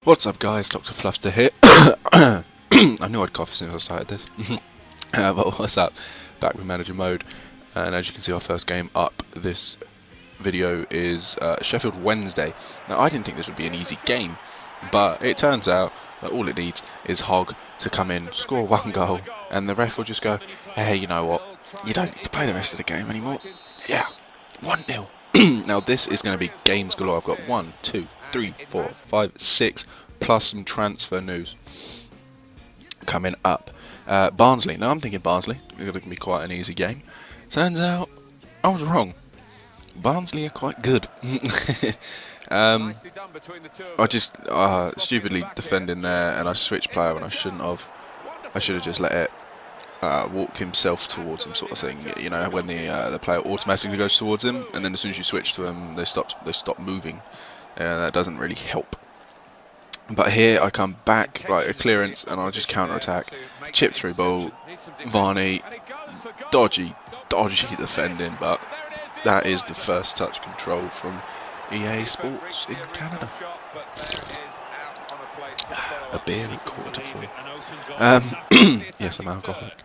What's up guys, DrFluffster here. I knew I'd cough as soon as I started this. But what's up? Back with manager mode, and as you can see our first game up this video is Sheffield Wednesday. Now I didn't think this would be an easy game, but it turns out that all it needs is Hogg to come in, score one goal, and the ref will just go, hey, you know what, you don't need to play the rest of the game anymore. Yeah, 1-0. Now this is going to be games galore. I've got 1, 2, 3, 4, 5, 6 plus some transfer news coming up. Barnsley. Now I'm thinking Barnsley it's going to be quite an easy game. Turns out I was wrong. Barnsley are quite good. I just stupidly defending there, and I switched player when I shouldn't have. I should have just let it walk himself towards him, sort of thing. You know, when the player automatically goes towards him, and then as soon as you switch to him, they stop moving. That doesn't really help. But here I come back, like a clearance, and I'll just counter attack, chip through ball, Varney, dodgy defending, but that is the first touch control from EA Sports in Canada. A beer at 4:45. Yes, I'm alcoholic.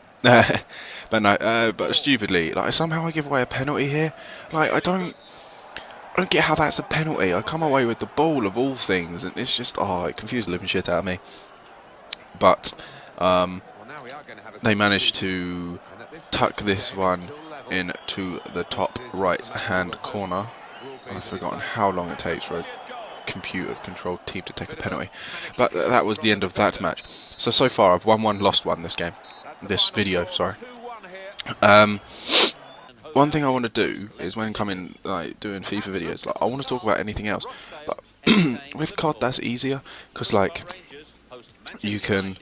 But no, but stupidly, like somehow I give away a penalty here. Like I don't get how that's a penalty. I come away with the ball of all things, and it's just it confused the living shit out of me. But they managed to tuck this one into the top right-hand corner. I've forgotten how long it takes for a computer-controlled team to take a penalty. But that was the end of that match. So far I've won 1, lost 1 this game. This video, sorry. One thing I want to do is when coming doing FIFA videos, I want to talk about anything else. But with COD that's easier, because you can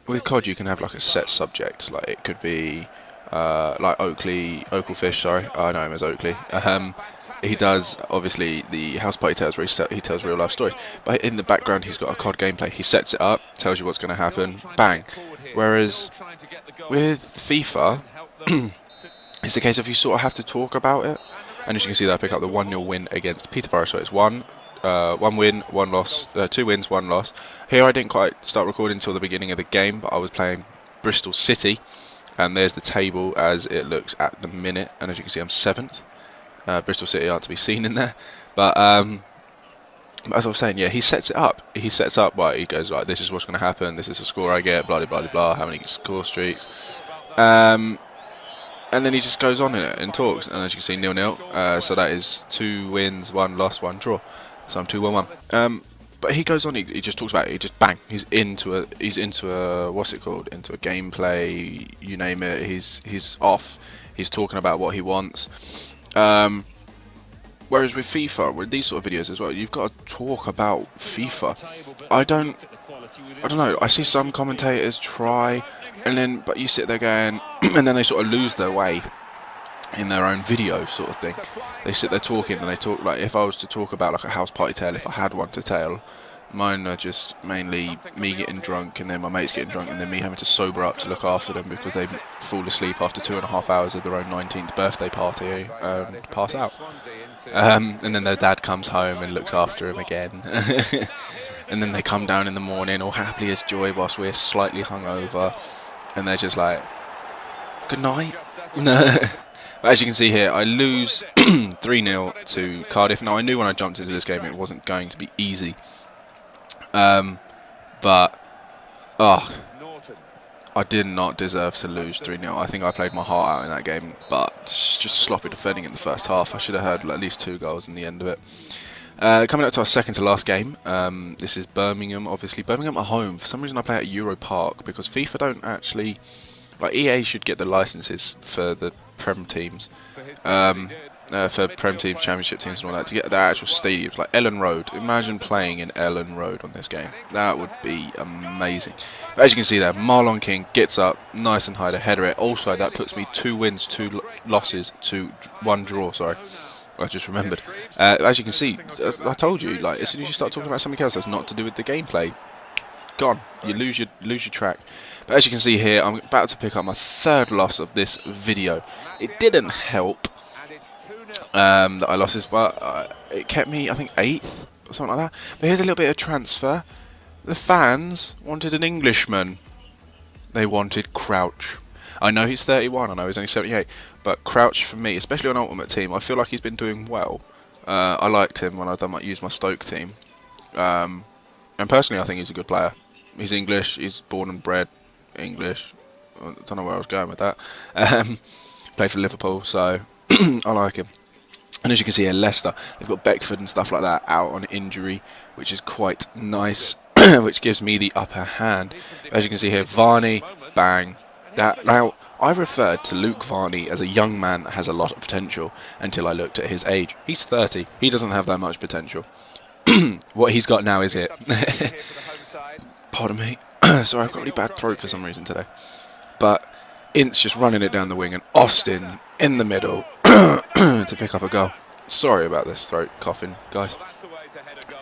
with COD you can have like a set subject. Like it could be like Oakelfish. Sorry, I know him as Oakley. He does obviously the House Party Tales where he tells real life stories. But in the background he's got a COD gameplay. He sets it up, tells you what's going to happen, bang. Whereas with FIFA. It's the case of you sort of have to talk about it, and as you can see, I pick up the 1-0 win against Peterborough. So it's one win, 1 loss, 2 wins, 1 loss. Here I didn't quite start recording until the beginning of the game, but I was playing Bristol City, and there's the table as it looks at the minute. And as you can see, I'm 7th. Bristol City aren't to be seen in there, but as I was saying, yeah, he sets it up. He sets up, right? He goes, right, this is what's going to happen. This is the score I get. Blah blah blah blah. How many score streaks? And then he just goes on in it and talks, and as you can see, 0-0. So that is 2 wins, 1 loss, 1 draw. So I'm 2-1-1. But he goes on. He just talks about it. He just bang. He's into a what's it called? Into a gameplay. You name it. He's off. He's talking about what he wants. Whereas with FIFA, with these sort of videos as well, you've got to talk about FIFA. I don't know. I see some commentators try. But you sit there going, and then they sort of lose their way in their own video, sort of thing. They sit there talking, and they talk like if I was to talk about like a house party tale, if I had one to tell, mine are just mainly me getting drunk, and then my mates getting drunk, and then me having to sober up to look after them because they fall asleep after 2.5 hours of their own 19th birthday party and pass out. And then their dad comes home and looks after him again. And then they come down in the morning all happily as joy whilst we're slightly hungover. And they're just like, good night. As you can see here, I lose 3-0 to Cardiff. Now, I knew when I jumped into this game it wasn't going to be easy. But, I did not deserve to lose 3-0. I think I played my heart out in that game, but just sloppy defending in the first half. I should have had at least 2 goals in the end of it. Coming up to our second to last game, this is Birmingham, obviously. Birmingham at home. For some reason I play at Euro Park, because FIFA don't actually... Like, EA should get the licenses for the Prem teams, for Prem teams, Championship teams and all that, to get their actual stadiums, like Ellen Road. Imagine playing in Ellen Road on this game. That would be amazing. But as you can see there, Marlon King gets up, nice and high to header it. Also, that puts me 2 wins, 2 losses, 1 draw, sorry. I just remembered. As you can see, I told you, like as soon as you start talking about something else that's not to do with the gameplay, gone. You lose your track. But as you can see here, I'm about to pick up my 3rd loss of this video. It didn't help that I lost this, but it kept me, I think, 8th or something like that. But here's a little bit of transfer. The fans wanted an Englishman. They wanted Crouch. I know he's 31, I know he's only 78, but Crouch for me, especially on Ultimate Team, I feel like he's been doing well. I liked him when I used my Stoke team. And personally I think he's a good player. He's English, he's born and bred English. I don't know where I was going with that. Played for Liverpool, so I like him. And as you can see here, Leicester, they've got Beckford and stuff like that out on injury, which is quite nice, which gives me the upper hand. As you can see here, Varney, bang. Now, I referred to Luke Varney as a young man that has a lot of potential until I looked at his age. He's 30. He doesn't have that much potential. What he's got now is it. Pardon me. Sorry, I've got a really bad throat for some reason today. But Ince just running it down the wing and Austin in the middle to pick up a goal. Sorry about this throat coughing, guys.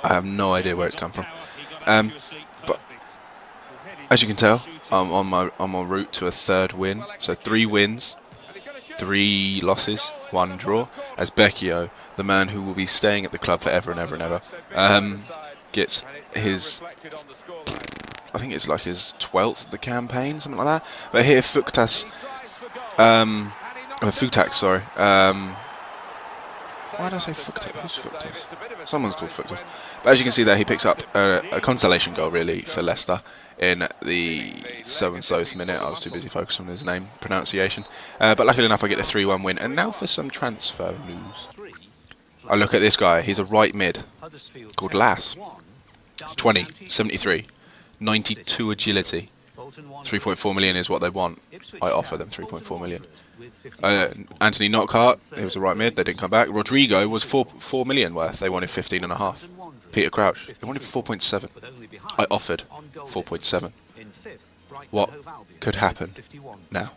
I have no idea where it's come from. But as you can tell, I'm en route to a third win. So 3 wins, 3 losses, 1 draw. As Becchio, the man who will be staying at the club forever and ever and ever, gets his, I think it's like his 12th of the campaign, something like that. But here Fuktas, Futax, sorry. Why did I say Fuktas? Who's Fuktas? Someone's called Fuktas. But as you can see there, he picks up a consolation goal, really, for Leicester in the 7th minute. I was too busy focusing on his name pronunciation. But luckily enough, I get a 3-1 win. And now for some transfer news. I look at this guy. He's a right mid called Lass. 20, 73, 92 agility. 3.4 million is what they want. I offer them 3.4 million. Anthony Knockhart, he was a right mid, they didn't come back. Rodrigo was 4 million worth, they wanted 15.5. Peter Crouch, they wanted 4.7. I offered 4.7. What could happen now?